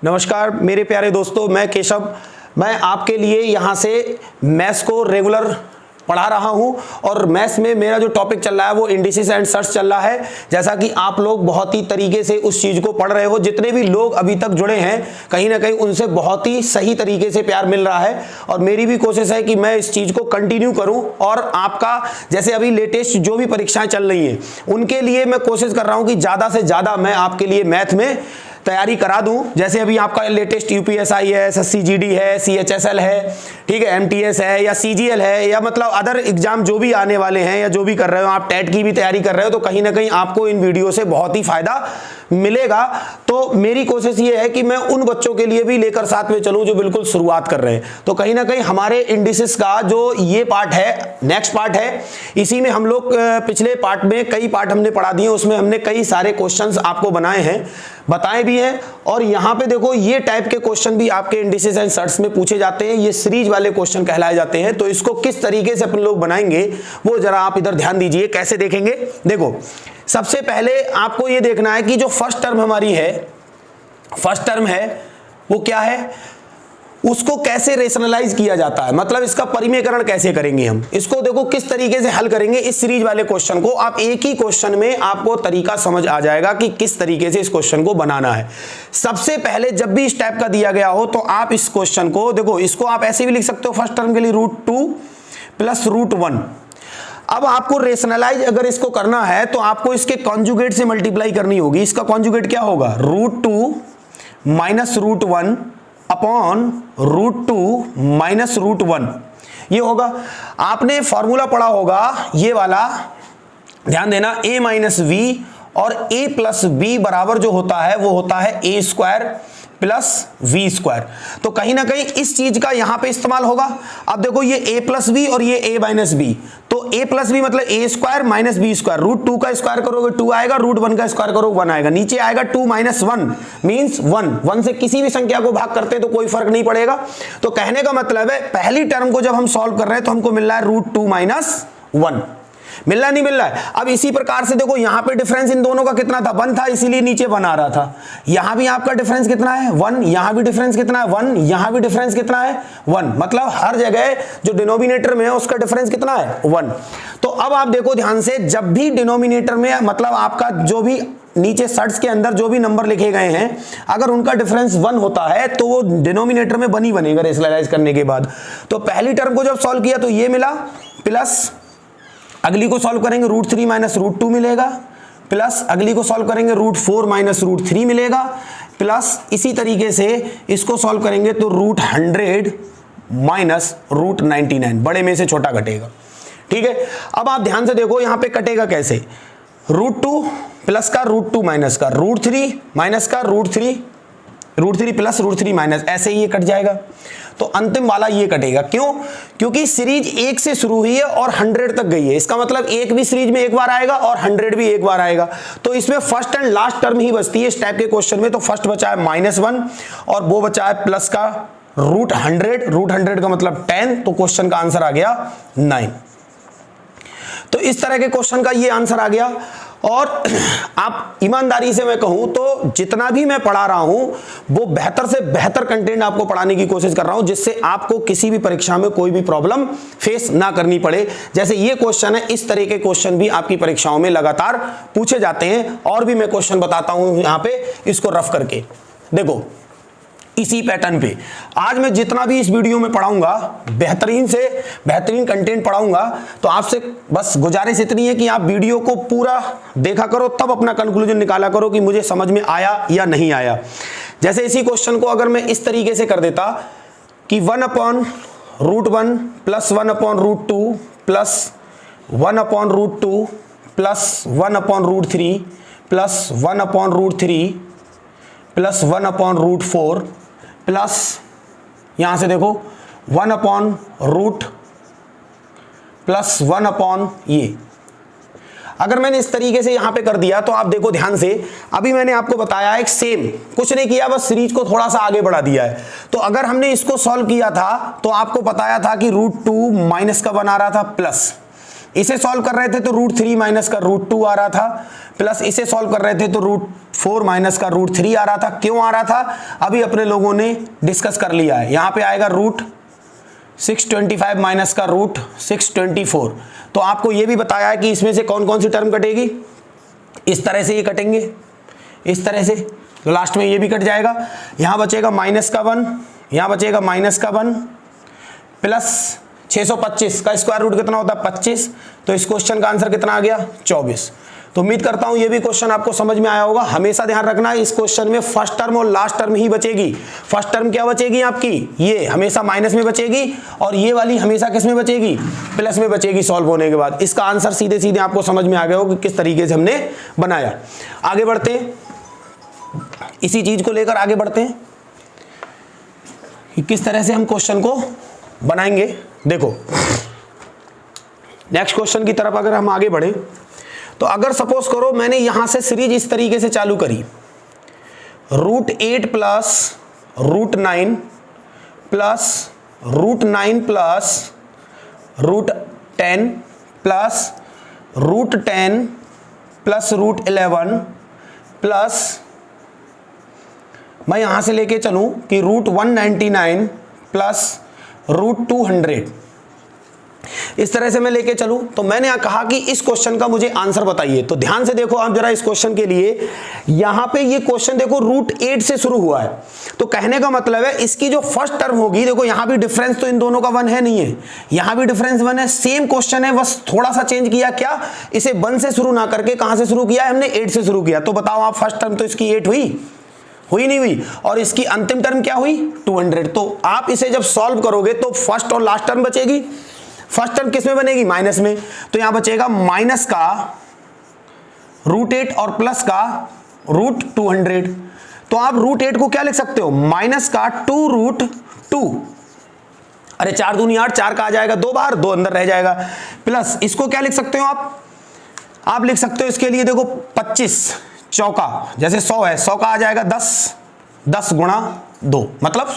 नमस्कार मेरे प्यारे दोस्तों, मैं केशव। मैं आपके लिए यहाँ से मैथ्स को रेगुलर पढ़ा रहा हूँ और मैथ्स में मेरा जो टॉपिक चल रहा है वो इंडिसेस एंड सर्च चल रहा है। जैसा कि आप लोग बहुत ही तरीके से उस चीज़ को पढ़ रहे हो, जितने भी लोग अभी तक जुड़े हैं कहीं ना कहीं उनसे बहुत ही सही तरीके से प्यार मिल रहा है और मेरी भी कोशिश है कि मैं इस चीज़ को कंटिन्यू करूँ। और आपका जैसे अभी लेटेस्ट जो भी परीक्षाएँ चल रही हैं उनके लिए मैं कोशिश कर रहा हूँ कि ज़्यादा से ज़्यादा मैं आपके लिए मैथ में तैयारी करा दूं। जैसे अभी आपका लेटेस्ट यूपीएसआई है, एसएससी-जीडी है, सीएचएसएल है, ठीक है, एमटीएस है या सीजीएल है या मतलब अदर एग्जाम जो भी आने वाले हैं या जो भी कर रहे हो, आप टेट की भी तैयारी कर रहे हो, तो कहीं ना कहीं आपको इन वीडियो से बहुत ही फायदा मिलेगा। तो मेरी कोशिश ये है कि मैं उन बच्चों के लिए भी लेकर साथ में चलूं जो बिल्कुल शुरुआत कर रहे हैं। तो कहीं ना कहीं हमारे इंडिसेस का जो ये पार्ट है, नेक्स्ट पार्ट है, इसी में हम लोग पिछले पार्ट में कई पार्ट हमने पढ़ा दिए, उसमें हमने कई सारे क्वेश्चंस आपको बनाए हैं, बताए भी हैं। और यहाँ पे देखो ये टाइप के क्वेश्चन भी आपके इंडिसेस एंड सर्ट्स में पूछे जाते हैं, ये सीरीज वाले क्वेश्चन कहलाए जाते हैं। तो इसको किस तरीके से अपन लोग बनाएंगे वो जरा आप इधर ध्यान दीजिए। कैसे देखेंगे, देखो सबसे पहले आपको ये देखना है कि जो फर्स्ट टर्म हमारी है, फर्स्ट टर्म है वो क्या है, उसको कैसे रेशनलाइज किया जाता है, मतलब इसका परिमेयकरण कैसे करेंगे हम, इसको देखो किस तरीके से हल करेंगे। इस सीरीज वाले क्वेश्चन को आप एक ही क्वेश्चन में आपको तरीका समझ आ जाएगा कि किस तरीके से इस क्वेश्चन को बनाना है। सबसे पहले जब भी इस टाइप का दिया गया हो तो आप इस क्वेश्चन को देखो, इसको आप ऐसे भी लिख सकते हो फर्स्ट टर्म के लिए √2 + √1। अब आपको रेशनलाइज अगर इसको करना है तो आपको इसके कॉन्जुगेट से मल्टीप्लाई करनी होगी। इसका कॉन्जुगेट क्या होगा, √2 - √1 अपॉन √2 - √1 ये होगा। आपने फॉर्मूला पढ़ा होगा ये वाला, ध्यान देना, a - v और a + b बराबर जो होता है वो होता है a² + v²। तो कहीं ना कहीं इस चीज का यहां पे इस्तेमाल होगा। अब देखो ये a + v और ये a - b, तो a + v मतलब a² - b²। √2 का स्क्वायर करोगे 2 आएगा, √1 का स्क्वायर करोगे 1 आएगा, नीचे आएगा 2 - 1 मींस 1 से किसी भी संख्या को भाग करते तो कोई फर्क नहीं पड़ेगा। तो कहने का मतलब है पहली टर्म को जब हम सॉल्व कर रहे हैं तो हमको मिल रहा है √2 - 1, मिल रहा नहीं मिल रहा है। अब इसी प्रकार से देखो यहां पे डिफरेंस इन दोनों का कितना था, 1 था, इसीलिए नीचे 1 आ रहा था। यहां भी आपका डिफरेंस कितना है, 1, यहां भी डिफरेंस कितना है 1, यहां भी डिफरेंस कितना है 1, मतलब हर जगह जो डिनोमिनेटर में है उसका डिफरेंस कितना है 1। तो अब आप देखो ध्यान से, जब भी डिनोमिनेटर में मतलब आपका जो भी नीचे सर्ट्स के अंदर जो भी नंबर लिखे गए हैं अगर उनका डिफरेंस 1 होता है तो वो डिनोमिनेटर में 1 ही बनेगा रेशनलाइज करने के बाद। तो पहली टर्म को जब सॉल्व किया तो ये मिला, प्लस अगली को सॉल्व करेंगे √3 - √2 मिलेगा, प्लस अगली को सॉल्व करेंगे √4 - √3 मिलेगा, प्लस इसी तरीके से इसको सॉल्व करेंगे तो √100 - √99, बड़े में से छोटा घटेगा। ठीक है, अब आप ध्यान से देखो यहां पे कटेगा कैसे, √2 प्लस का √2 माइनस का √3 माइनस का √3 प्लस √3 माइनस, ऐसे ही ये कट जाएगा। तो अंतिम वाला ये कटेगा, क्यों, क्योंकि सीरीज 1 से शुरू हुई है और 100 तक गई है, इसका मतलब 1 भी सीरीज में एक बार आएगा और 100 भी एक बार आएगा। तो इसमें फर्स्ट एंड लास्ट टर्म ही बचती है इस टाइप के क्वेश्चन में। तो फर्स्ट बचा है -1 और वो बचा है प्लस का √100 का मतलब 10, तो क्वेश्चन का आंसर आ गया 9। तो इस तरह के क्वेश्चन का ये आंसर आ गया। और आप ईमानदारी से मैं कहूं तो जितना भी मैं पढ़ा रहा हूं वो बेहतर से बेहतर कंटेंट आपको पढ़ाने की कोशिश कर रहा हूं, जिससे आपको किसी भी परीक्षा में कोई भी प्रॉब्लम फेस ना करनी पड़े। जैसे ये क्वेश्चन है, इस तरह के क्वेश्चन भी आपकी परीक्षाओं में लगातार पूछे जाते हैं। और भी मैं क्वेश्चन बताता हूं यहां पे, इसको रफ करके देखो इसी पैटर्न पे। आज मैं जितना भी इस वीडियो में पढ़ाऊंगा बेहतरीन से बेहतरीन कंटेंट पढ़ाऊंगा, तो आपसे बस गुजारिश इतनी है कि आप वीडियो को पूरा देखा करो, तब अपना कंक्लूजन निकाला करो कि मुझे समझ में आया या नहीं आया। जैसे इसी क्वेश्चन को अगर मैं इस तरीके से कर देता कि 1/√1 plus 1/√2 plus 1/√2 plus 1/√3 plus 1/√3 plus 1/√4 plus यहां से देखो 1/√ प्लस 1/ ये, अगर मैंने इस तरीके से यहां पे कर दिया तो आप देखो ध्यान से, अभी मैंने आपको बताया एक सेम कुछ नहीं किया, बस सीरीज को थोड़ा सा आगे बढ़ा दिया है। तो अगर हमने इसको सॉल्व किया था तो आपको बताया था कि √2 माइनस का बना रहा था प्लस, इसे सॉल्व कर रहे थे तो √3 माइनस का √2 आ रहा था, प्लस इसे सॉल्व कर रहे थे तो √4 माइनस का √3 आ रहा था। क्यों आ रहा था अभी अपने लोगों ने डिस्कस कर लिया है। यहाँ पे आएगा √625 माइनस का √624। तो आपको ये भी बताया है कि इसमें से कौन कौन सी टर्म कटेगी, इस तरह से ये कटेंगे, इस तरह से, तो लास्ट में ये भी कट जाएगा। यहाँ बचेगा -1, यहाँ बचेगा -1 प्लस 625 का स्क्वायर रूट कितना होता है 25। तो इस क्वेश्चन का आंसर कितना आ गया 24। तो उम्मीद करता हूं ये भी क्वेश्चन आपको समझ में आया होगा। हमेशा ध्यान रखना इस क्वेश्चन में फर्स्ट टर्म और लास्ट टर्म ही बचेगी। फर्स्ट टर्म क्या बचेगी आपकी, ये हमेशा माइनस में बचेगी और ये वाली हमेशा किस में बचेगी, प्लस में बचेगी सॉल्व होने के बाद। इसका आंसर सीधे सीधे आपको समझ में आ गया होगा कि किस तरीके से हमने बनाया। आगे बढ़ते हैं, इसी चीज को लेकर आगे बढ़ते हैं कि किस तरह से हम क्वेश्चन को बनाएंगे। देखो नेक्स्ट क्वेश्चन की तरफ अगर हम आगे बढ़े तो अगर सपोज करो मैंने यहां से सीरीज इस तरीके से चालू करी, √8 plus √9 plus √9 plus √10 plus √10 plus √11 plus मैं यहां से लेके चलूं कि √199 प्लस √200, इस तरह से मैं लेके चलूं। तो मैंने कहा कि इस क्वेश्चन का मुझे आंसर बताइए। तो ध्यान से देखो आप जरा इस क्वेश्चन के लिए, यहां पे ये क्वेश्चन देखो √8 से शुरू हुआ है। तो कहने का मतलब है इसकी जो फर्स्ट टर्म होगी, देखो यहां भी डिफरेंस तो इन दोनों का 1 है नहीं है, यहां भी डिफरेंस 1 है, सेम क्वेश्चन है, बस थोड़ा सा चेंज किया। क्या, इसे 1 से शुरू ना करके कहां से शुरू किया है हमने, 8 से शुरू किया। तो बताओ आप फर्स्ट टर्म तो इसकी 8 हुई नहीं हुई, और इसकी अंतिम टर्म क्या हुई 200। तो आप इसे जब सॉल्व करोगे तो फर्स्ट और लास्ट टर्म बचेगी। फर्स्ट टर्म किस में बनेगी, माइनस में। तो यहां बचेगा माइनस का √8 और प्लस का √200। तो आप √8 को क्या लिख सकते हो, माइनस का 2√2। अरे 4 दूनी 8, 4 का आ जाएगा 2 बाहर, 2 अंदर रह जाएगा। प्लस इसको क्या लिख सकते हो आप लिख सकते हो इसके लिए देखो 25 चौका, जैसे 100 है, 100 का आ जाएगा 10, 10 गुणा 2, मतलब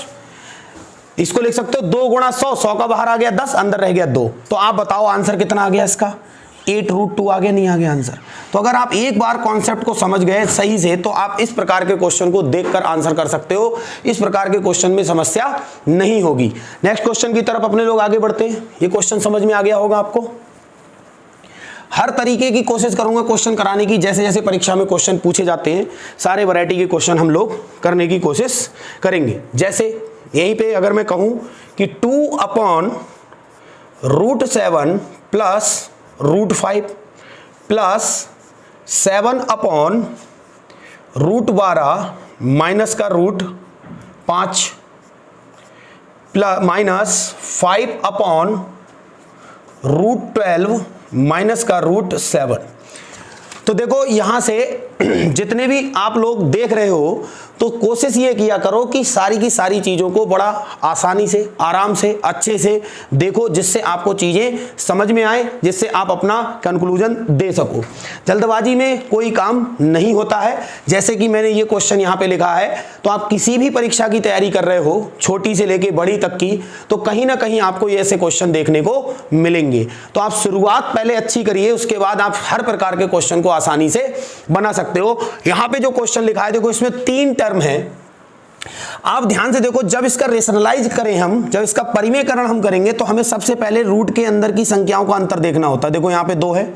इसको लिख सकते हो 2 गुणा 100, 100 का बाहर आ गया 10, अंदर रह गया 2। तो आप बताओ आंसर कितना आ गया इसका, 8√2 आ गया, नहीं आ गया आंसर। तो अगर आप एक बार कॉन्सेप्ट को समझ गए सही से तो आप इस प्रकार के क्वेश्चन को देखकर आंसर कर सकते हो। इस प्रकार के क्वेश्चन में समस्या नहीं होगी। नेक्स्ट क्वेश्चन की तरफ अपने लोग आगे बढ़ते हैं। ये क्वेश्चन समझ में आ गया होगा आपको। हर तरीके की कोशिश करूंगा क्वेश्चन कराने की, जैसे जैसे परीक्षा में क्वेश्चन पूछे जाते हैं सारे वैरायटी के क्वेश्चन हम लोग करने की कोशिश करेंगे। जैसे यहीं पे अगर मैं कहूं कि 2/√7 प्लस √5 प्लस 7/√12 माइनस का √5 प्लस माइनस 5/√12 माइनस का √7। तो देखो यहां से जितने भी आप लोग देख रहे हो तो कोशिश ये किया करो कि सारी की सारी चीज़ों को बड़ा आसानी से, आराम से, अच्छे से देखो, जिससे आपको चीज़ें समझ में आए, जिससे आप अपना कंक्लूजन दे सको। जल्दबाजी में कोई काम नहीं होता है। जैसे कि मैंने ये क्वेश्चन यहाँ पे लिखा है, तो आप किसी भी परीक्षा की तैयारी कर रहे हो, छोटी से लेके बड़ी तक की, तो कहीं ना कहीं आपको ये ऐसे क्वेश्चन देखने को मिलेंगे। तो आप शुरुआत पहले अच्छी करिए, उसके बाद आप हर प्रकार के क्वेश्चन को आसानी से बना सकते हो। यहाँ पे जो क्वेश्चन लिखा है देखो, इसमें 3 टर्म है। आप ध्यान से देखो, जब इसका रेशनलाइज करें हम, जब इसका परिमेयकरण हम करेंगे तो हमें सबसे पहले रूट के अंदर की संख्याओं का अंतर देखना होता है। देखो यहाँ पे 2 है,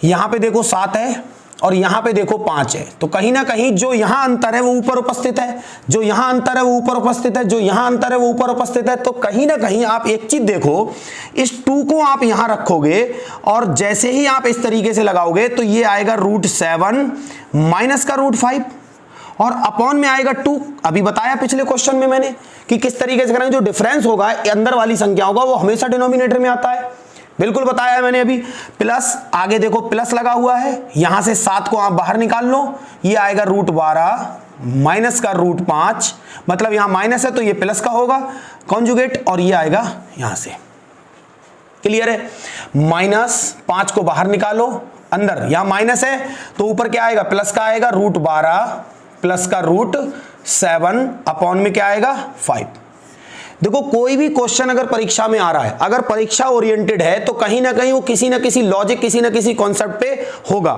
यहाँ पे देखो 7 है और यहाँ पे देखो 5 है। तो कहीं ना कहीं जो यहाँ अंतर है वो ऊपर उपस्थित है, जो यहाँ अंतर है वो ऊपर उपस्थित है, जो यहाँ अंतर है वो ऊपर उपस्थित है। तो कहीं ना कहीं आप एक चीज देखो, इस 2 को आप यहाँ रखोगे और जैसे ही आप इस तरीके से लगाओगे तो ये आएगा √7 माइनस का √5 और अपॉन में आएगा 2। अभी बताया पिछले क्वेश्चन में मैंने कि किस तरीके से करेंगे। जो डिफरेंस होगा अंदर वाली संख्याओं का वो हमेशा डिनोमिनेटर में आता है, बिल्कुल बताया है मैंने अभी। प्लस आगे देखो प्लस लगा हुआ है, यहां से 7 को आप बाहर निकाल लो, ये आएगा √12 माइनस का √5, मतलब यहां माइनस है तो ये प्लस का होगा कॉन्जुगेट, और ये आएगा यहां से। क्लियर है? -5 को बाहर निकालो, अंदर यहां माइनस है तो ऊपर क्या आएगा, प्लस का आएगा √12 प्लस का √7 अपॉन में क्या आएगा 5। देखो कोई भी क्वेश्चन अगर परीक्षा में आ रहा है, अगर परीक्षा ओरिएंटेड है तो कहीं ना कहीं वो किसी ना किसी लॉजिक, किसी ना किसी कॉन्सेप्ट पे होगा।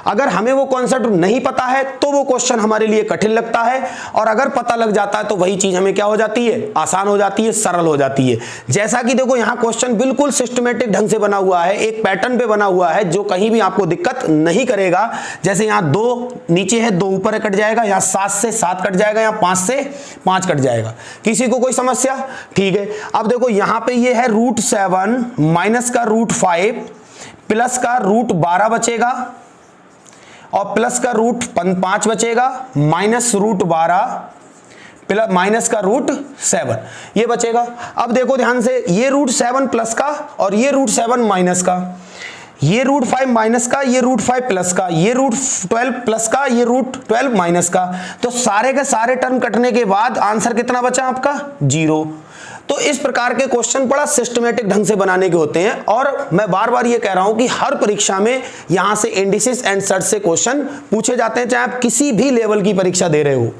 अगर हमें वो कॉन्सेप्ट नहीं पता है तो वो क्वेश्चन हमारे लिए कठिन लगता है, और अगर पता लग जाता है तो वही चीज हमें क्या हो जाती है, आसान हो जाती है, सरल हो जाती है। जैसा कि देखो यहाँ क्वेश्चन बिल्कुल सिस्टमेटिक ढंग से बना हुआ है, एक पैटर्न पे बना हुआ है जो कहीं भी आपको दिक्कत नहीं करेगा। जैसे यहाँ 2 नीचे है, 2 ऊपर कट जाएगा, यहाँ 7 से 7 कट जाएगा, यहाँ 5 से 5 कट जाएगा। किसी को कोई समस्या? ठीक है। अब देखो यहां पे ये है √7 माइनस का √5 प्लस का √12 बचेगा और प्लस का √5 बचेगा, माइनस √12 प्लस माइनस का √7 ये बचेगा। अब देखो ध्यान से, ये √7 प्लस का और ये √7 माइनस का, ये √5 माइनस का, ये √5 प्लस का, ये √12 प्लस का, ये √12 माइनस का। तो सारे के सारे टर्म कटने के बाद आंसर कितना बचा आपका? 0। तो इस प्रकार के क्वेश्चन बड़ा सिस्टमेटिक ढंग से बनाने के होते हैं, और मैं बार बार ये कह रहा हूं कि हर परीक्षा में यहां से इंडिसेस एंड सर्च से क्वेश्चन पूछे जाते हैं, चाहे आप किसी भी लेवल की परीक्षा दे रहे हो।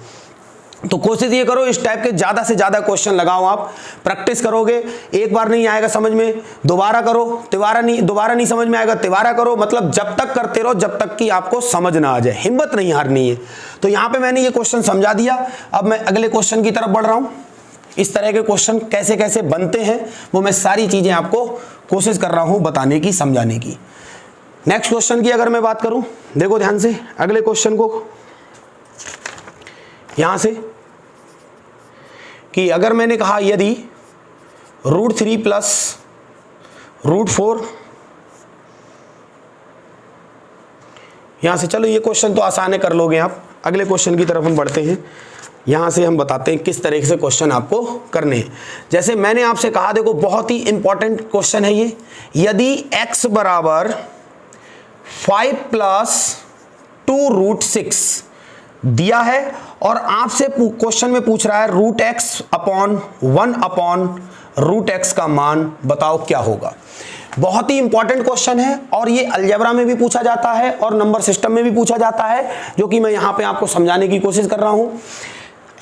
तो कोशिश ये करो इस टाइप के ज्यादा से ज्यादा क्वेश्चन लगाओ, आप प्रैक्टिस करोगे, एक बार नहीं आएगा समझ में, दोबारा करो, दोबारा नहीं समझ में आएगा, तिबारा करो, मतलब जब तक करते रहो जब तक कि आपको समझ ना आ जाए, हिम्मत नहीं हारनी है। तो यहां पे मैंने ये क्वेश्चन समझा दिया, अब मैं अगले क्वेश्चन की तरफ बढ़ रहा हूं। इस तरह के क्वेश्चन कैसे कैसे बनते हैं वो मैं सारी चीजें आपको कोशिश कर रहा हूं बताने की, समझाने की। नेक्स्ट क्वेश्चन की अगर मैं बात करूं, देखो ध्यान से अगले क्वेश्चन को, यहां से कि अगर मैंने कहा यदि √3 प्लस √4, यहां से, चलो ये क्वेश्चन तो आसान है, कर लोगे आप। अगले क्वेश्चन की तरफ हम बढ़ते हैं, यहां से हम बताते हैं किस तरीके से क्वेश्चन आपको करने हैं। जैसे मैंने आपसे कहा, देखो बहुत ही इंपॉर्टेंट क्वेश्चन है ये, यदि x बराबर 5 प्लस 2√6 दिया है और आपसे क्वेश्चन में पूछ रहा है √x/1/√x का मान बताओ क्या होगा। बहुत ही इंपॉर्टेंट क्वेश्चन है, और ये अलजेब्रा में भी पूछा जाता है और नंबर सिस्टम में भी पूछा जाता है, जो कि मैं यहां पे आपको समझाने की कोशिश कर रहा हूं।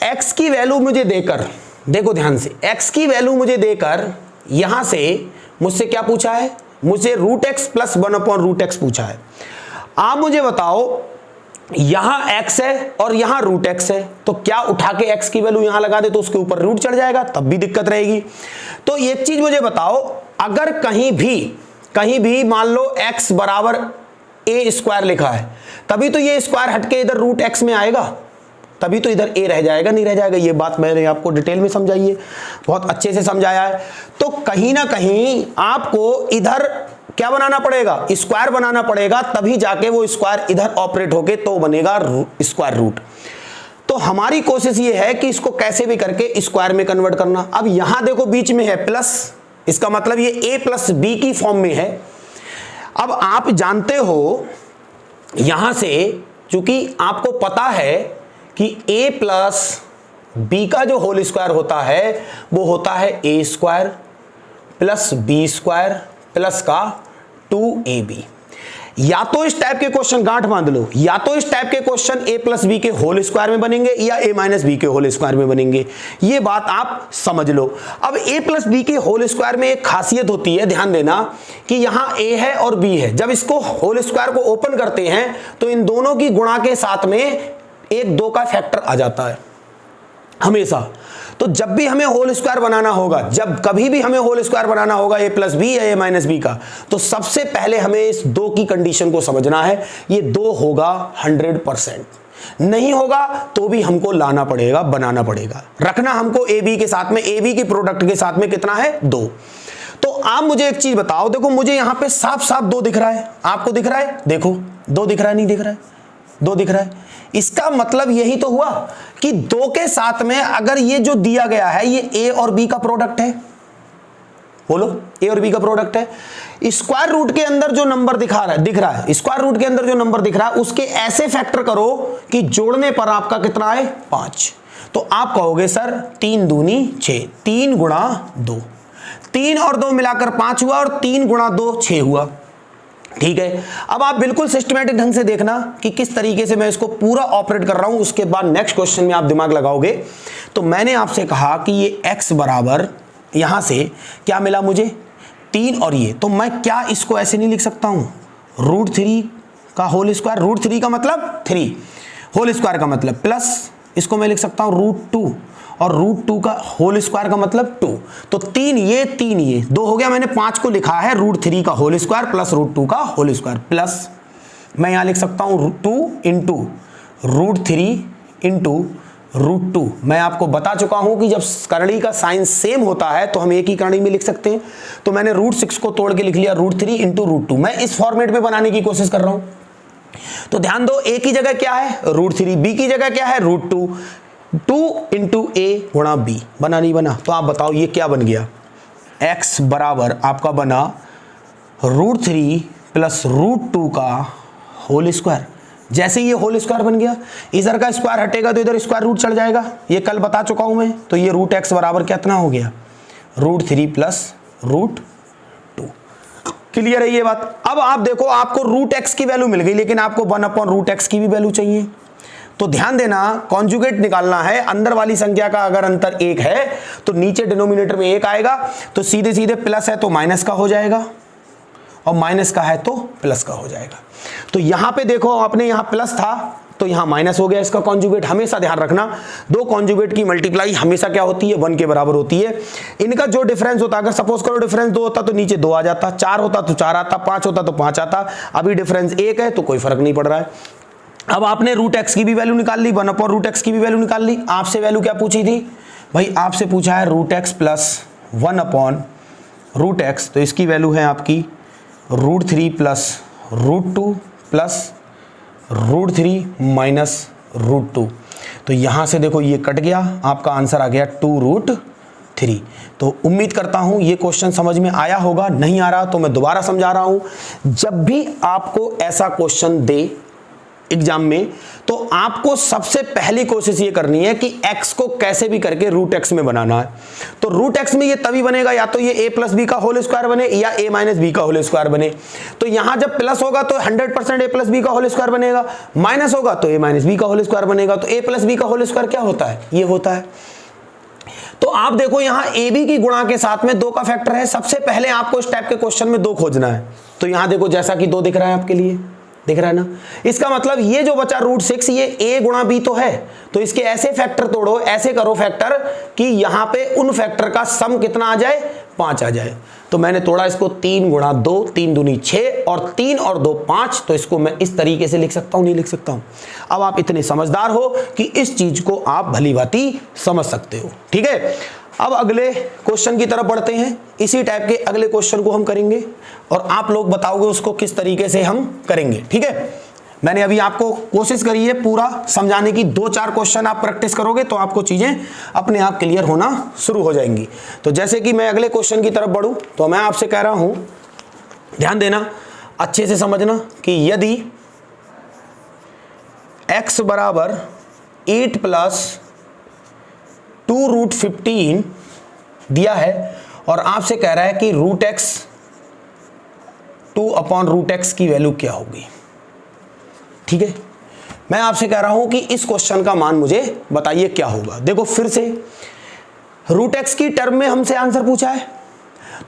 x की वैल्यू मुझे देकर, देखो ध्यान से, x की वैल्यू मुझे देकर यहां से मुझसे क्या पूछा है, मुझे √x+1/√x पूछा है। आप मुझे बताओ यहां x है और यहां √x है, तो क्या उठा के x की वैल्यू यहां लगा दे तो उसके ऊपर रूट चढ़ जाएगा, तब भी दिक्कत रहेगी। तो एक चीज मुझे बताओ, अगर कहीं भी मान लो x बराबर a² लिखा है, तभी तो ये स्क्वायर हटके इधर √x में आएगा, तभी तो इधर a रह जाएगा, नहीं रह जाएगा। ये बात मैंने आपको डिटेल में समझाई है, बहुत अच्छे से समझाया है। तो कहीं ना कहीं आपको इधर क्या बनाना पड़ेगा, स्क्वायर बनाना पड़ेगा, तभी जाके वो स्क्वायर इधर ऑपरेट होके तो बनेगा स्क्वायर रूट। तो हमारी कोशिश ये है कि इसको कैसे भी करके स्क्वायर में कन्वर्ट करना। अब यहां देखो बीच में है प्लस, इसका मतलब ये a+b की फॉर्म में है। अब आप जानते हो यहां से, चूंकि आपको पता है कि a+b का जो होल स्क्वायर होता है वो होता है a² + b² प्लस का 2ab। या तो इस टाइप के क्वेश्चन गांठ बांध लो, या तो इस टाइप के क्वेश्चन a+b के होल स्क्वायर में बनेंगे या a-b के होल स्क्वायर में बनेंगे, ये बात आप समझ लो। अब a+b के होल स्क्वायर में एक खासियत होती है, ध्यान देना, कि यहां a है और b है। जब इसको होल स्क्वायर को ओपन करते हैं तो इन दोनों की गुणा के साथ में 1-2 का फैक्टर आ जाता है हमेशा। तो जब भी हमें होल स्क्वायर बनाना होगा, जब कभी भी हमें होल स्क्वायर बनाना होगा a+b या a-b का, तो सबसे पहले हमें इस 2 की कंडीशन को समझना है। ये 2 होगा 100%, नहीं होगा तो भी हमको लाना पड़ेगा, बनाना पड़ेगा, रखना हमको ab के साथ में, ab की प्रोडक्ट के साथ में कितना है 2। तो आप मुझे एक चीज बताओ, देखो मुझे यहां पे साफ साफ 2 दिख रहा है, आपको दिख रहा है, देखो 2 दिख रहा है, नहीं दिख रहा है, 2 दिख रहा है। इसका मतलब यही तो हुआ कि 2 के साथ में अगर ये जो दिया गया है ये a और b का प्रोडक्ट है, बोलो a और b का प्रोडक्ट है। स्क्वायर रूट के अंदर जो नंबर दिख रहा है, स्क्वायर रूट के अंदर जो नंबर दिख रहा है उसके ऐसे फैक्टर करो कि जोड़ने पर आपका कितना है 5। तो आप कहोगे सर 3 दूनी 6, 3 गुणा 2, 3 और 2 मिलाकर 5 हुआ और 3 गुणा 2 6 हुआ। ठीक है, अब आप बिल्कुल सिस्टमैटिक ढंग से देखना कि किस तरीके से मैं इसको पूरा ऑपरेट कर रहा हूं, उसके बाद नेक्स्ट क्वेश्चन में आप दिमाग लगाओगे। तो मैंने आपसे कहा कि ये x बराबर यहां से क्या मिला मुझे 3 और ये, तो मैं क्या इसको ऐसे नहीं लिख सकता हूं √3 का होल स्क्वायर, √3 का मतलब 3, होल स्क्वायर का मतलब प्लस, इसको मैं लिख सकता हूं √2 और √2 का होल स्क्वायर का मतलब 2, तो 3 ये 2 हो गया। मैंने 5 को लिखा है √3 का होल स्क्वायर प्लस √2 का होल स्क्वायर, प्लस मैं यहां लिख सकता हूं 2 इंटू √3 इंटू √2। मैं आपको बता चुका हूं कि जब करणी का साइन सेम होता है तो हम एक ही करणी में लिख सकते हैं, तो मैंने √6 को तोड़ के लिख लिया √3 इंटू √2। मैं इस फॉर्मेट में बनाने की कोशिश कर रहा हूं, तो ध्यान दो a की जगह क्या है √3, b की जगह क्या है √2, 2 इंटू ए गुणा बी, बना नहीं बना? तो आप बताओ ये क्या बन गया, x बराबर आपका बना √3 प्लस √2 का होल स्क्वायर। जैसे ये होल स्क्वायर बन गया, इधर का स्क्वायर हटेगा तो इधर स्क्वायर रूट चढ़ जाएगा, ये कल बता चुका हूं मैं। तो ये √x बराबर कितना हो गया √3 प्लस √2। क्लियर है ये बात? अब आप देखो आपको √x की वैल्यू मिल गई, लेकिन आपको 1/√x की भी वैल्यू चाहिए। तो ध्यान देना, कॉन्जुगेट निकालना है, अंदर वाली संख्या का अगर अंतर 1 है तो नीचे डिनोमिनेटर में 1 आएगा, तो सीधे सीधे प्लस है तो माइनस का हो जाएगा और माइनस का है तो प्लस का हो जाएगा। तो यहां पे देखो आपने यहां प्लस था तो यहां माइनस हो गया, इसका कॉन्जुगेट हमेशा ध्यान रखना, दो कॉन्जुगेट की मल्टीप्लाई हमेशा क्या होती है 1 के बराबर होती है। इनका जो डिफरेंस होता, अगर सपोज करो डिफरेंस 2 होता तो नीचे 2 आ जाता, 4 होता तो 4 आता, 5 होता तो 5 आता, अभी डिफरेंस 1 है तो कोई फर्क नहीं पड़ रहा है। अब आपने √x की भी वैल्यू निकाल ली, 1/√x की भी वैल्यू निकाल ली। आपसे वैल्यू क्या पूछी थी भाई, आपसे पूछा है √x प्लस 1/√x, तो इसकी वैल्यू है आपकी √3 प्लस √2 प्लस √3 माइनस √2। तो यहां से देखो ये कट गया, आपका आंसर आ गया 2√3। तो उम्मीद करता हूं ये क्वेश्चन समझ में आया होगा, नहीं आ रहा तो मैं दोबारा समझा रहा हूं। जब भी आपको ऐसा क्वेश्चन दे एग्जाम में, तो आपको सबसे पहली कोशिश ये करनी है कि x को कैसे भी करके √x में बनाना है। तो √x में ये तभी बनेगा या तो ये a प्लस बी का होल स्क्वायर बने या a माइनस बी का होल स्क्वायर बने। तो यहां जब प्लस होगा तो 100% a प्लस बी का होल स्क्वायर बनेगा, माइनस होगा तो a माइनस बी का होल स्क्वायर बनेगा। तो a प्लस बी का होल स्क्वायर क्या होता है, ये होता है। तो आप देखो यहां ए बी की गुणा के साथ में 2 का फैक्टर है, सबसे पहले आपको इस टाइप के क्वेश्चन में 2 खोजना है। तो यहां देखो जैसा कि 2 दिख रहा है आपके लिए, दिख रहा है ना, इसका मतलब ये जो बचा √6 ये a गुणा b तो है, तो इसके ऐसे फैक्टर तोड़ो, ऐसे करो फैक्टर कि यहां पे उन फैक्टर का सम कितना आ जाए 5 आ जाए। तो मैंने तोड़ा इसको 3 गुणा 2, 3 दूनी 6 और 3 और 2 5, तो इसको मैं इस तरीके से लिख सकता हूं, नहीं लिख सकता हूं? अब आप इतने समझदार हो कि इस चीज को आप भली भांति समझ सकते हो, ठीक है। अब अगले क्वेश्चन की तरफ बढ़ते हैं, इसी टाइप के अगले क्वेश्चन को हम करेंगे और आप लोग बताओगे उसको किस तरीके से हम करेंगे, ठीक है। मैंने अभी आपको कोशिश करी है पूरा समझाने की, 2-4 क्वेश्चन आप प्रैक्टिस करोगे तो आपको चीजें अपने आप क्लियर होना शुरू हो जाएंगी। तो जैसे कि मैं अगले क्वेश्चन की तरफ बढ़ूं, तो मैं आपसे कह रहा हूं ध्यान देना, अच्छे से समझना कि यदि x बराबर 8 प्लस 2√15 दिया है और आपसे कह रहा है कि √x 2/√x की वैल्यू क्या होगी, ठीक है। मैं आपसे कह रहा हूं कि इस क्वेश्चन का मान मुझे बताइए क्या होगा। देखो फिर से √x की टर्म में हमसे आंसर पूछा है,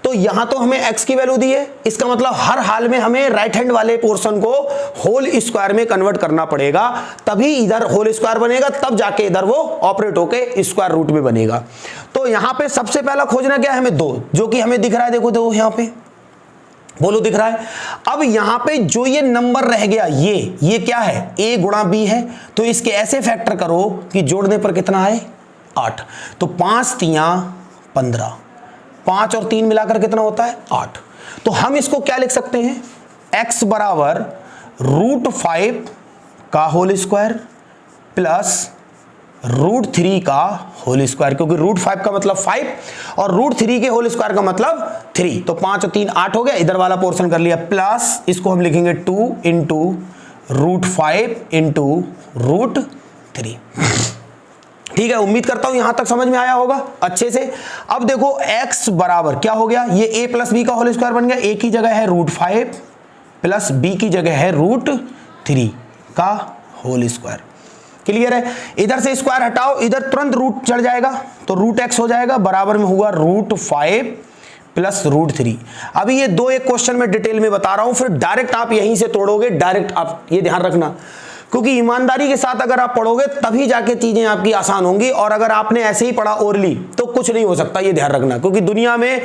तो यहां तो हमें x की वैल्यू दी है, इसका मतलब हर हाल में हमें राइट हैंड वाले पोर्शन को होल स्क्वायर में कन्वर्ट करना पड़ेगा, तभी इधर होल स्क्वायर बनेगा, तब जाके इधर वो ऑपरेट होके स्क्वायर रूट में बनेगा। तो यहां पे सबसे पहला खोजना क्या है हमें 2, जो कि हमें दिख रहा है, देखो 2 यहां पे, बोलो दिख रहा है। अब यहां पे जो ये नंबर रह गया ये क्या है, a गुणा b है, तो इसके ऐसे फैक्टर करो कि जोड़ने पर कितना आए 8, तो 5 तियां 15, 5 और 3 मिलाकर कितना होता है 8। तो हम इसको क्या लिख सकते हैं, x बराबर √5 का होल स्क्वायर प्लस √3 का होल स्क्वायर, क्योंकि √5 का मतलब 5 और √3 के होल स्क्वायर का मतलब 3, तो 5 और 3 8 हो गया, इधर वाला पोर्शन कर लिया, प्लस इसको हम लिखेंगे 2 इंटू √5 इंटू √3, ठीक है। उम्मीद करता हूं यहां तक समझ में आया होगा अच्छे से। अब देखो x बराबर क्या हो गया, ये a प्लस बी का होल स्क्वायर बन गया, a की जगह है √5 प्लस b की जगह है √3 का होल स्क्वायर। क्लियर है? इधर से स्क्वायर हटाओ, इधर तुरंत रूट चढ़ जाएगा तो √x हो जाएगा, बराबर में हुआ √5 प्लस √3। अभी ये दो एक क्वेश्चन में डिटेल में बता रहा हूं, फिर डायरेक्ट आप यहीं से तोड़ोगे, डायरेक्ट आप ये ध्यान रखना, क्योंकि ईमानदारी के साथ अगर आप पढ़ोगे तभी जाके चीजें आपकी आसान होंगी, और अगर आपने ऐसे ही पढ़ा ओरली तो कुछ नहीं हो सकता, ये ध्यान रखना। क्योंकि दुनिया में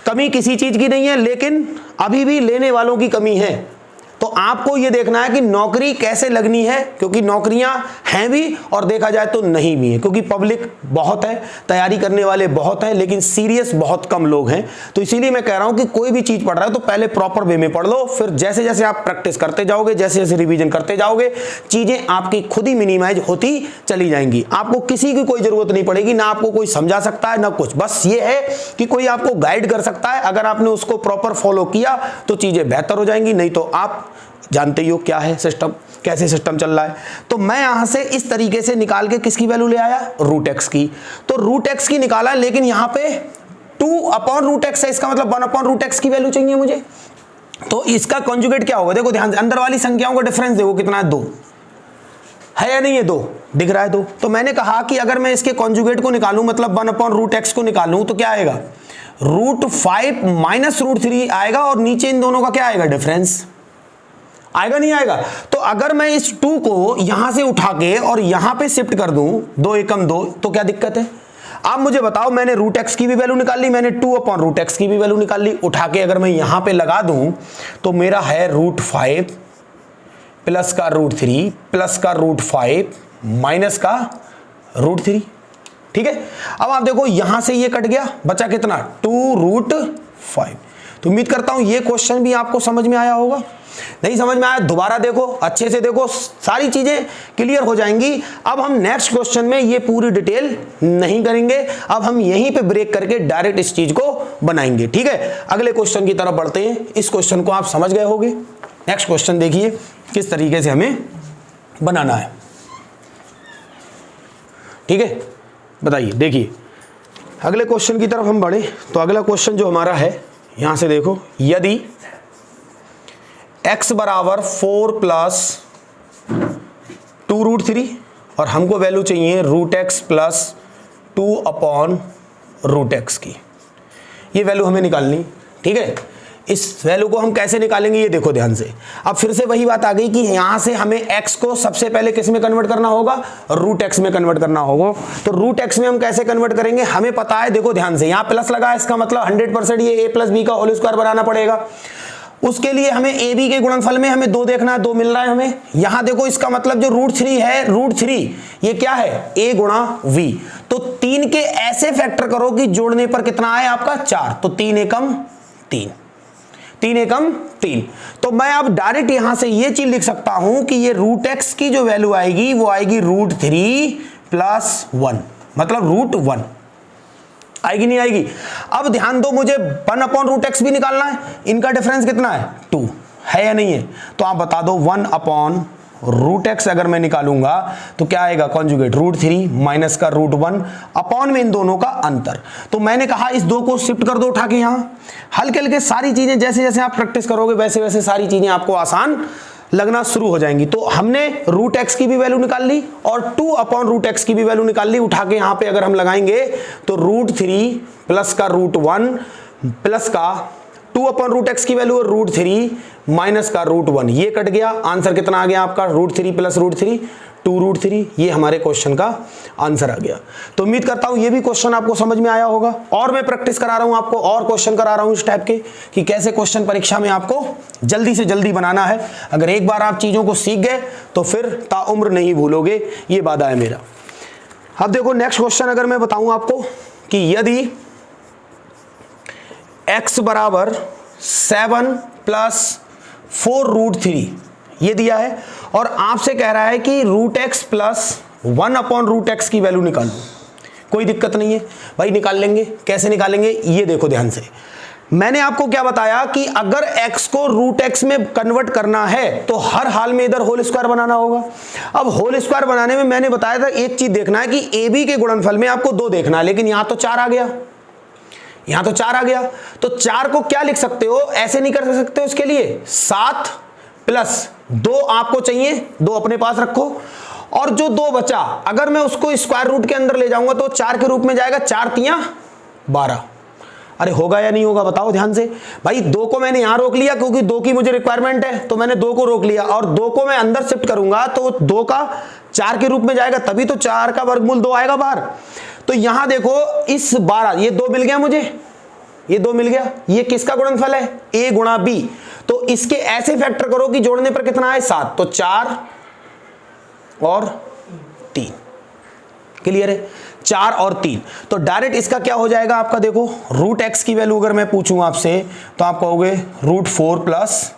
कमी किसी चीज की नहीं है, लेकिन अभी भी लेने वालों की कमी है। तो आपको ये देखना है कि नौकरी कैसे लगनी है, क्योंकि नौकरियां हैं भी और देखा जाए तो नहीं भी है, क्योंकि पब्लिक बहुत है, तैयारी करने वाले बहुत हैं, लेकिन सीरियस बहुत कम लोग हैं। तो इसीलिए मैं कह रहा हूं कि कोई भी चीज पढ़ रहा है तो पहले प्रॉपर वे में पढ़ लो, फिर जैसे जैसे आप प्रैक्टिस करते जाओगे, जैसे जैसे रिवीजन करते जाओगे, चीजें आपकी खुद ही मिनिमाइज होती चली जाएंगी। आपको किसी की कोई जरूरत नहीं पड़ेगी, ना आपको कोई समझा सकता है ना कुछ, बस ये है कि कोई आपको गाइड कर सकता है। अगर आपने उसको प्रॉपर फॉलो किया तो चीजें बेहतर हो जाएंगी, नहीं तो आप जानते ही हो क्या है सिस्टम, कैसे सिस्टम चल रहा है। तो मैं यहां से इस तरीके से निकाल के किसकी वैल्यू ले आया, √x की। तो √x की निकाला, लेकिन यहां पे 2/√x है, इसका मतलब 1/√x की वैल्यू चाहिए मुझे। तो इसका कॉन्जुगेट क्या होगा, देखो ध्यान से, अंदर वाली संख्याओं का डिफरेंस देखो कितना है, 2 है या नहीं है, 2 दिख रहा है 2। तो मैंने कहा कि अगर मैं इसके कॉन्जुगेट को निकालूं, मतलब 1/√x को निकालूं, तो क्या आएगा, √5 माइनस √3 आएगा, और नीचे इन दोनों का क्या आएगा, डिफरेंस आएगा नहीं आएगा। तो अगर मैं इस 2 को यहां से उठा के और यहां पे शिफ्ट कर दूं, 2 एकम 2, तो क्या दिक्कत है। आप मुझे बताओ, मैंने √x की भी वैल्यू निकाल ली, मैंने 2/√x की भी वैल्यू निकाल ली, उठा के अगर मैं यहां पे लगा दूं तो मेरा है √5 प्लस का √3 प्लस का √5 माइनस का √3। ठीक है, अब आप देखो यहां से ये कट गया, बचा कितना, 2√5। तो उम्मीद करता हूं ये क्वेश्चन भी आपको समझ में आया होगा। नहीं समझ में आया, दोबारा देखो, अच्छे से देखो, सारी चीजें क्लियर हो जाएंगी। अब हम नेक्स्ट क्वेश्चन में ये पूरी डिटेल नहीं करेंगे, अब हम यहीं पे ब्रेक करके डायरेक्ट इस चीज को बनाएंगे। ठीक है, अगले क्वेश्चन की तरफ बढ़ते हैं। इस क्वेश्चन को आप समझ गए होंगे। नेक्स्ट क्वेश्चन देखिए किस तरीके से हमें बनाना है। ठीक है, बताइए, देखिए अगले क्वेश्चन की तरफ हम बढ़े तो अगला क्वेश्चन जो हमारा है, यहां से देखो, यदि x बराबर 4 प्लस 2√3 और हमको वैल्यू चाहिए √x प्लस 2/√x की, ये वैल्यू हमें निकालनी। ठीक है, इस वैल्यू को हम कैसे निकालेंगे ये देखो ध्यान से। अब फिर से वही बात आ गई कि यहां से हमें x को सबसे पहले किस में कन्वर्ट करना होगा, √x में कन्वर्ट करना होगा। तो √x में हम कैसे कन्वर्ट करेंगे, हमें पता है, देखो ध्यान से, यहां प्लस लगा, इसका मतलब 100% ये a प्लस b का होल स्क्वायर बनाना पड़ेगा। उसके लिए हमें ए बी के गुणनफल में हमें 2 देखना है, 2 मिल रहा है हमें। यहां देखो इसका मतलब जो √3 है, √3 ये क्या है, a गुणा v। तो 3 के ऐसे फैक्टर करो कि जोड़ने पर कितना आए आपका, 4। तो 3 एकम 3, 3 एकम 3। तो मैं अब डायरेक्ट यहां से ये चीज लिख सकता हूं कि ये √x की जो वैल्यू आएगी वो आएगी √3 प्लस 1, मतलब √1 आएगी नहीं आएगी। अब ध्यान दो, मुझे 1/√x भी निकालना है, इनका डिफरेंस कितना है, 2 है या नहीं है। तो आप बता दो 1/√x अगर मैं निकालूंगा तो क्या आएगा, कॉन्जुगेट √3 माइनस का √1 अपॉन में इन दोनों का अंतर। तो मैंने कहा इस 2 को शिफ्ट कर दो उठा के, यहां हल्के हल्के सारी चीजें जैसे जैसे आप प्रैक्टिस करोगे वैसे वैसे सारी चीजें आपको आसान लगना शुरू हो जाएंगी। तो हमने √x की भी वैल्यू निकाल ली और 2/√x की भी वैल्यू निकाल ली, उठा के यहां पे अगर हम लगाएंगे तो √3 प्लस का √1 प्लस का 2/√x की वैल्यू √3 माइनस का √1, ये कट गया। आंसर कितना आ गया आपका, √3 प्लस √3 2√3। ये हमारे क्वेश्चन का आंसर आ गया। तो उम्मीद करता हूं ये भी क्वेश्चन आपको समझ में आया होगा, और मैं प्रैक्टिस करा रहा हूं आपको, और क्वेश्चन करा रहा हूं इस टाइप के कि कैसे क्वेश्चन परीक्षा में आपको जल्दी से जल्दी बनाना है। अगर एक बार आप चीजों को सीख गए तो फिर ताउम्र नहीं भूलोगे, ये वादा है मेरा। अब देखो नेक्स्ट क्वेश्चन अगर मैं बताऊं आपको कि यदि x बराबर 7 प्लस 4√3 ये दिया है और आपसे कह रहा है कि √x प्लस 1/√x की वैल्यू निकालो, कोई दिक्कत नहीं है भाई, निकाल लेंगे। कैसे निकालेंगे ये देखो ध्यान से। मैंने आपको क्या बताया कि अगर x को √x में कन्वर्ट करना है तो हर हाल में इधर होल स्क्वायर बनाना होगा। अब होल स्क्वायर बनाने में मैंने बताया था एक चीज देखना है कि ए बी के गुणनफल में आपको 2 देखना है, लेकिन यहां तो 4 आ गया, यहां तो 4 आ गया, तो 4 को क्या लिख सकते हो, ऐसे नहीं कर सकते हो, इसके लिए 7 प्लस 2 आपको चाहिए, 2 अपने पास रखो, और जो 2 बचा अगर मैं उसको स्क्वायर रूट के अंदर ले जाऊंगा तो 4 के रूप में जाएगा, 4 तियां 12। अरे होगा या नहीं होगा बताओ ध्यान से भाई। 2 को मैंने यहां रोक लिया क्योंकि 2 की मुझे रिक्वायरमेंट है, तो मैंने 2 को रोक लिया, और 2 को मैं अंदर शिफ्ट करूंगा तो 2 का 4 के रूप में जाएगा, तभी तो 4 का वर्गमूल 2 आएगा बाहर। तो यहां देखो इस 12, ये 2 मिल गया मुझे, ये 2 मिल गया, ये किसका गुणनफल है, a गुणा b। तो इसके ऐसे फैक्टर करो कि जोड़ने पर कितना है 7, तो 4 और 3। क्लियर है, 4 और 3। तो डायरेक्ट इसका क्या हो जाएगा आपका, देखो रूट एक्स की वैल्यू अगर मैं पूछूं आपसे तो आप कहोगे √4 प्लस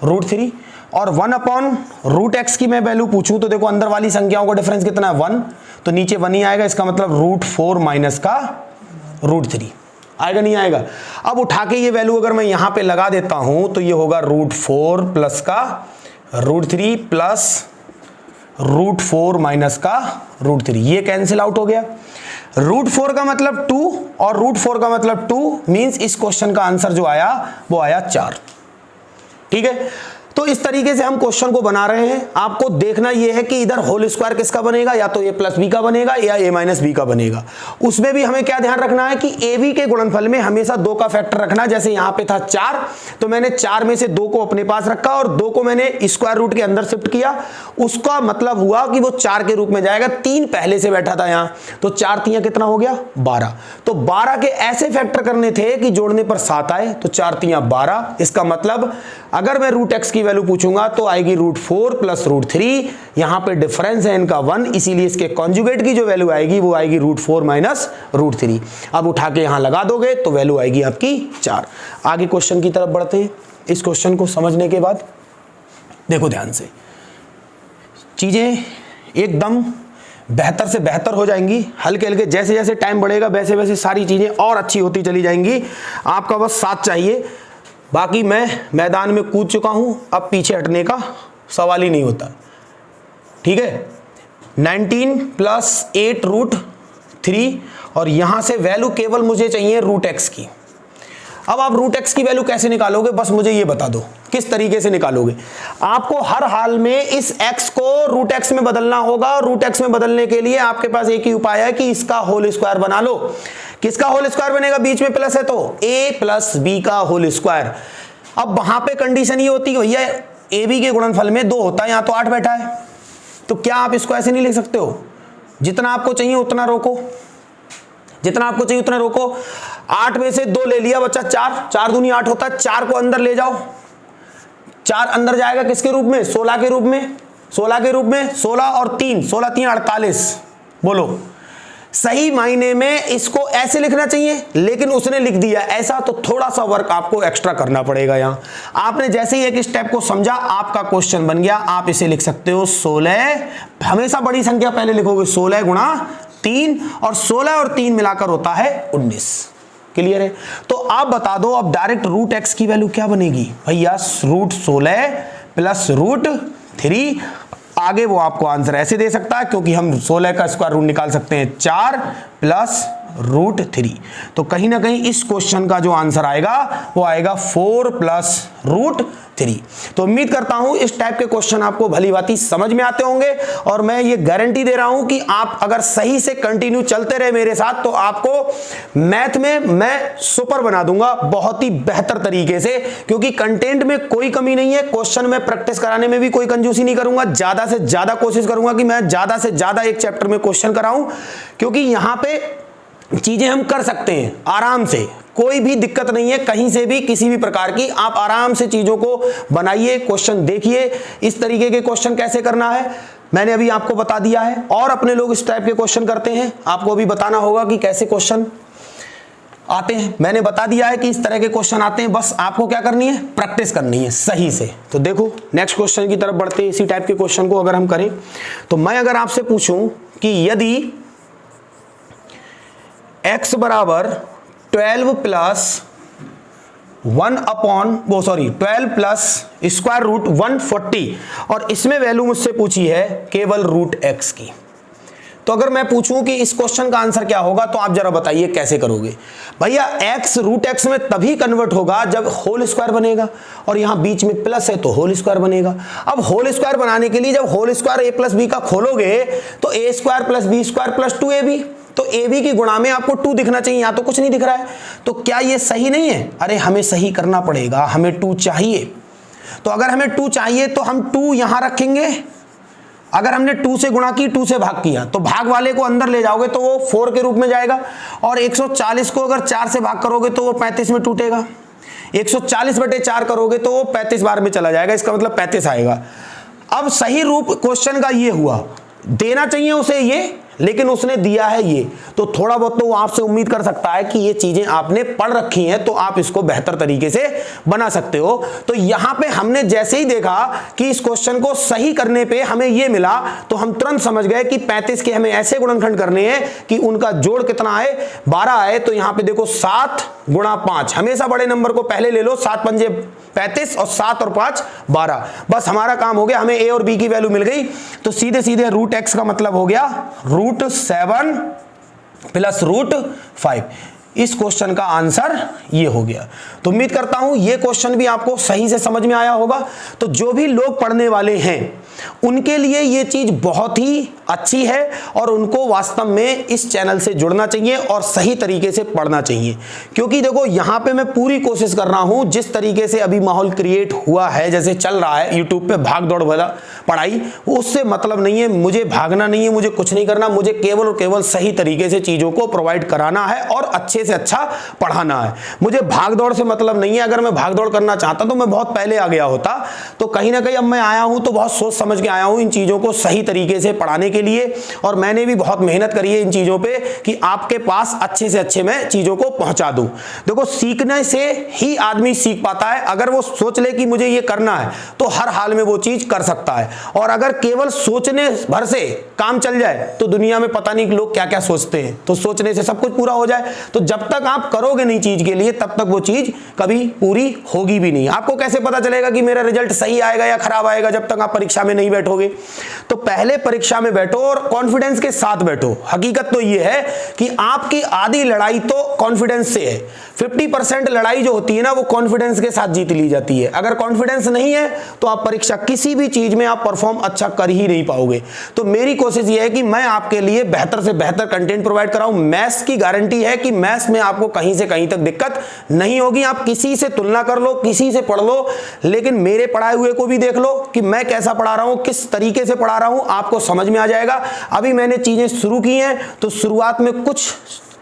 √3, और 1 अपॉन रूट एक्स की मैं वैल्यू पूछूं तो देखो अंदर वाली संख्याओं का डिफरेंस कितना है 1, तो नीचे 1 ही आएगा, इसका मतलब √4 माइनस का √3 आएगा, नहीं आएगा। अब उठा के ये वैल्यू अगर मैं यहां पे लगा देता हूं तो ये होगा √4 प्लस का √3 प्लस √4 माइनस का √3, ये कैंसिल आउट हो गया। √4 का मतलब 2 और √4 का मतलब 2 मींस इस क्वेश्चन का आंसर जो आया वो आया 4। ठीक है, तो इस तरीके से हम क्वेश्चन को बना रहे हैं। आपको देखना यह है कि इधर होल स्क्वायर किसका बनेगा, या तो a प्लस बी का बनेगा या a माइनस बी का बनेगा। उसमें भी हमें क्या ध्यान रखना है कि ab के गुणनफल में हमेशा 2 का फैक्टर रखना। जैसे यहां पे था 4, तो मैंने 4 में से 2 को अपने पास रखा और 2 को मैंने स्क्वायर रूट के अंदर शिफ्ट किया, उसका मतलब हुआ कि वो 4 के रूप में जाएगा। 3 पहले से बैठा था यहां, तो 4 तियां कितना हो गया 12। तो 12 के ऐसे फैक्टर करने थे कि जोड़ने पर 7 आए, तो 4 तियां 12। इसका मतलब अगर मैं रूट एक्स की वैल्यू पूछूंगा तो आएगी √4 प्लस √3, यहां पे डिफरेंस है इनका 1, इसीलिए इसके कॉन्जुगेट की जो वैल्यू आएगी वो आएगी √4 माइनस √3। अब उठा के यहां लगा दोगे तो वैल्यू आएगी आपकी 4। आगे क्वेश्चन की तरफ बढ़ते हैं। इस क्वेश्चन को समझने के बाद देखो ध्यान से, चीजें एकदम बेहतर से बेहतर हो जाएंगी, हल्के हल्के जैसे जैसे टाइम बढ़ेगा वैसे वैसे सारी चीजें और अच्छी होती चली जाएंगी। आपका बस साथ चाहिए, बाकी मैं मैदान में कूद चुका हूं, अब पीछे हटने का सवाल ही नहीं होता। ठीक है, 19 प्लस 8 √3, और यहां से वैल्यू केवल मुझे चाहिए रूट एक्स की। अब आप रूट एक्स की वैल्यू कैसे निकालोगे, बस मुझे ये बता दो किस तरीके से निकालोगे। आपको हर हाल में इस x को रूट एक्स में बदलना होगा, और रूट एक्स में बदलने के लिए आपके पास एक ही उपाय है कि इसका होल स्क्वायर बना लो। किसका होल स्क्वायर बनेगा, बीच में प्लस है तो a प्लस b का होल स्क्वायर। अब वहां पे कंडीशन ये होती है भैया ए बी के गुणनफल में 2 होता है, यहां तो 8 बैठा है, तो क्या आप इसको ऐसे नहीं लिख सकते हो, जितना आपको चाहिए उतना रोको, जितना आपको चाहिए उतना रोको। 8 में से 2 ले लिया बच्चा 4, 4 दूनी 8 होता है, 4 को अंदर ले जाओ, 4 अंदर जाएगा किसके रूप में, 16 के रूप में, 16 के रूप में, 16 और 3, 16 3 48। बोलो सही मायने में इसको ऐसे लिखना चाहिए, लेकिन उसने लिख दिया ऐसा, तो थोड़ा सा वर्क आपको एक्स्ट्रा करना पड़ेगा। यहां आपने जैसे ही एक स्टेप को समझा आपका क्वेश्चन बन गया। आप इसे लिख सकते हो 16, हमेशा बड़ी संख्या पहले लिखोगे, 16 गुणा 3, और 16 और 3 मिलाकर होता है 19। क्लियर है, तो आप बता दो अब डायरेक्ट रूट एक्स की वैल्यू क्या बनेगी भैया, √16 प्लस √3। आगे वो आपको आंसर ऐसे दे सकता है, क्योंकि हम 16 का स्क्वायर रूट निकाल सकते हैं 4 प्लस √3। तो कहीं ना कहीं इस क्वेश्चन का जो आंसर आएगा वो आएगा 4 प्लस √3। तो उम्मीद करता हूं इस टाइप के क्वेश्चन आपको भली भांति समझ में आते होंगे, और मैं ये गारंटी दे रहा हूं कि आप अगर सही से कंटिन्यू चलते रहे मेरे साथ तो आपको मैथ में मैं सुपर बना दूंगा बहुत ही बेहतर तरीके से, क्योंकि कंटेंट में कोई कमी नहीं है। क्वेश्चन में प्रैक्टिस कराने में भी कोई कंजूसी नहीं करूंगा, ज्यादा से ज्यादा कोशिश करूंगा कि मैं ज्यादा से ज्यादा एक चैप्टर में क्वेश्चन कराऊं, क्योंकि यहां पे चीजें हम कर सकते हैं आराम से, कोई भी दिक्कत नहीं है कहीं से भी किसी भी प्रकार की। आप आराम से चीजों को बनाइए, क्वेश्चन देखिए, इस तरीके के क्वेश्चन कैसे करना है मैंने अभी आपको बता दिया है, और अपने लोग इस टाइप के क्वेश्चन करते हैं, आपको अभी बताना होगा कि कैसे क्वेश्चन आते हैं। मैंने बता दिया है कि इस तरह के क्वेश्चन आते हैं, बस आपको क्या करनी है, प्रैक्टिस करनी है सही से। तो देखो नेक्स्ट क्वेश्चन की तरफ बढ़ते हैं। इसी टाइप के क्वेश्चन को अगर हम करें तो मैं अगर आपसे पूछूं कि यदि x बराबर 12 प्लस 12 प्लस स्क्वायर रूट 140, और इसमें वैल्यू मुझसे पूछी है केवल रूट x की, तो अगर मैं पूछूं कि इस क्वेश्चन का आंसर क्या होगा, तो आप जरा बताइए कैसे करोगे। भैया x रूट x में तभी कन्वर्ट होगा जब होल स्क्वायर बनेगा, और यहां बीच में प्लस है तो होल स्क्वायर बनेगा। अब होल स्क्वायर बनाने के लिए जब whole square a plus B का खोलोगे तो a square plus B square plus 2ab, तो ab की गुणा में आपको 2 दिखना चाहिए, यहां तो कुछ नहीं दिख रहा है। तो क्या ये सही नहीं है? अरे हमें सही करना पड़ेगा, हमें 2 चाहिए। तो अगर हमें 2 चाहिए तो हम 2 यहां रखेंगे। अगर हमने 2 से गुणा की, 2 से भाग किया, तो भाग वाले को अंदर ले जाओगे तो वो 4 के रूप में जाएगा, और 140 को अगर 4 से भाग करोगे तो वो 35 में टूटेगा। 140/4 करोगे तो वो 35 बार में चला जाएगा, इसका मतलब 35 आएगा। अब सही रूप क्वेश्चन का ये हुआ, देना चाहिए उसे ये, लेकिन उसने दिया है ये, तो थोड़ा बहुत तो वो आपसे उम्मीद कर सकता है कि ये चीजें आपने पढ़ रखी हैं, तो आप इसको बेहतर तरीके से बना सकते हो। तो यहां पे हमने जैसे ही देखा कि इस क्वेश्चन को सही करने पे हमें ये मिला, तो हम तुरंत समझ गए कि 35 के हमें ऐसे गुणनखंड करने हैं कि उनका जोड़ कितना आए, 12 आए। तो यहां पे देखो 7 गुणा 5, हमेशा बड़े नंबर को पहले ले लो, 7 पंजे 35 और 7 और 5 12। बस हमारा काम हो गया, हमें a और b की वैल्यू मिल गई। तो सीधे सीधे रूट x का मतलब हो गया रूट 7 प्लस रूट 5। इस क्वेश्चन का आंसर ये हो गया। तो उम्मीद करता हूं ये क्वेश्चन भी आपको सही से समझ में आया होगा। तो जो भी लोग पढ़ने वाले हैं उनके लिए ये चीज बहुत ही अच्छी है, और उनको वास्तव में इस चैनल से जुड़ना चाहिए और सही तरीके से पढ़ना चाहिए। क्योंकि देखो यहां पे मैं पूरी कोशिश कर रहा हूं, जिस तरीके से अभी माहौल क्रिएट हुआ है, जैसे चल रहा है यूट्यूब पे भाग दौड़ वाला पढ़ाई, उससे मतलब नहीं है, मुझे भागना नहीं है, मुझे कुछ नहीं करना, मुझे केवल और केवल सही तरीके से चीजों को प्रोवाइड कराना है और अच्छे से अच्छा पढ़ाना है। मुझे भाग दौड़ से मतलब नहीं है। अगर मैं भाग दौड़ करना चाहता तो मैं बहुत पहले आ गया होता। तो कहीं ना कहीं अब मैं आया हूं तो बहुत सोच समझ के आया हूं इन चीजों को सही तरीके से पढ़ाने के लिए, और मैंने भी बहुत मेहनत करी है इन चीजों पे कि आपके पास अच्छे से अच्छे मैं चीजों को पहुंचा दूं। देखो सीखने से ही आदमी सीख पाता है। अगर वो सोच ले कि मुझे ये करना है तो हर हाल में वो चीज कर सकता है, और अगर केवल सोचने भर से काम चल जाए तो दुनिया में पता नहीं लोग क्या क्या सोचते हैं। तो सोचने से सब कुछ पूरा हो जाए, तो जब तक आप करोगे नहीं चीज के लिए तब तक वो चीज कभी पूरी होगी भी नहीं। आपको कैसे पता चलेगा कि मेरा रिजल्ट सही आएगा या खराब आएगा जब तक आप परीक्षा में नहीं बैठोगे? तो पहले परीक्षा में बैठो और कॉन्फिडेंस के साथ बैठो। हकीकत तो ये है कि आपकी आधी लड़ाई तो कॉन्फिडेंस से है। 50% लड़ाई जो होती है ना, वो कॉन्फिडेंस के साथ जीत ली जाती है। अगर कॉन्फिडेंस नहीं है तो आप परीक्षा किसी भी चीज में आप परफॉर्म अच्छा कर ही नहीं पाओगे। तो मेरी कोशिश ये है कि मैं आपके लिए बेहतर से बेहतर कंटेंट प्रोवाइड कराऊं। मैथ्स की गारंटी है कि मैथ्स में आपको कहीं से कहीं तक दिक्कत नहीं होगी। आप किसी से तुलना कर लो, किसी से पढ़ लो, लेकिन मेरे पढ़ाए हुए को भी देख लो कि मैं कैसा पढ़ा रहा हूं, किस तरीके से पढ़ा रहा हूं, आपको समझ में आ जाएगा। अभी मैंने चीजें शुरू की हैं तो शुरुआत में कुछ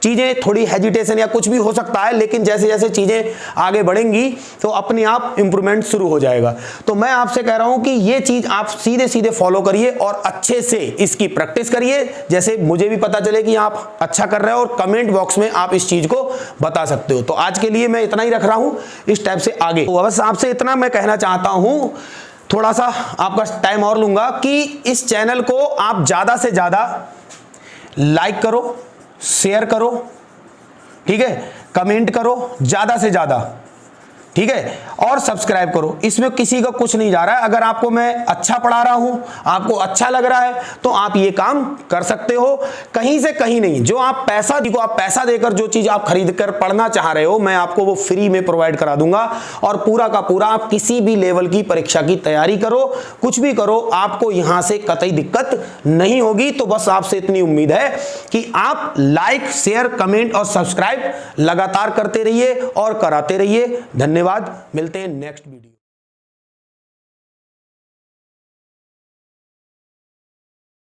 चीजें थोड़ी हेजिटेशन या कुछ भी हो सकता है, लेकिन जैसे जैसे चीजें आगे बढ़ेंगी तो अपने आप इंप्रूवमेंट शुरू हो जाएगा। तो मैं आपसे कह रहा हूं कि ये चीज आप सीधे सीधे फॉलो करिए और अच्छे से इसकी प्रैक्टिस करिए, जैसे मुझे भी पता चले कि आप अच्छा कर रहे हो, और कमेंट बॉक्स में आप इस चीज को बता सकते हो। तो आज के लिए मैं इतना ही रख रहा हूं, इस टाइप से आगे तो बस आपसे इतना मैं कहना चाहता हूं, थोड़ा सा आपका टाइम और लूंगा कि इस चैनल को आप ज्यादा से ज्यादा लाइक करो, शेयर करो, ठीक है, कमेंट करो ज्यादा से ज्यादा, ठीक है, और सब्सक्राइब करो। इसमें किसी का कुछ नहीं जा रहा है। अगर आपको मैं अच्छा पढ़ा रहा हूं, आपको अच्छा लग रहा है, तो आप ये काम कर सकते हो। कहीं से कहीं नहीं, जो आप पैसा देकर जो चीज आप खरीद कर पढ़ना चाह रहे हो, मैं आपको वो फ्री में प्रोवाइड करा दूंगा। और पूरा का पूरा आप किसी भी लेवल की परीक्षा की तैयारी करो, कुछ भी करो, आपको यहां से कतई दिक्कत नहीं होगी। तो बस आपसे इतनी उम्मीद है कि आप लाइक, शेयर, कमेंट और सब्सक्राइब लगातार करते रहिए और कराते रहिए। धन्यवाद, मिलते हैं नेक्स्ट वीडियो।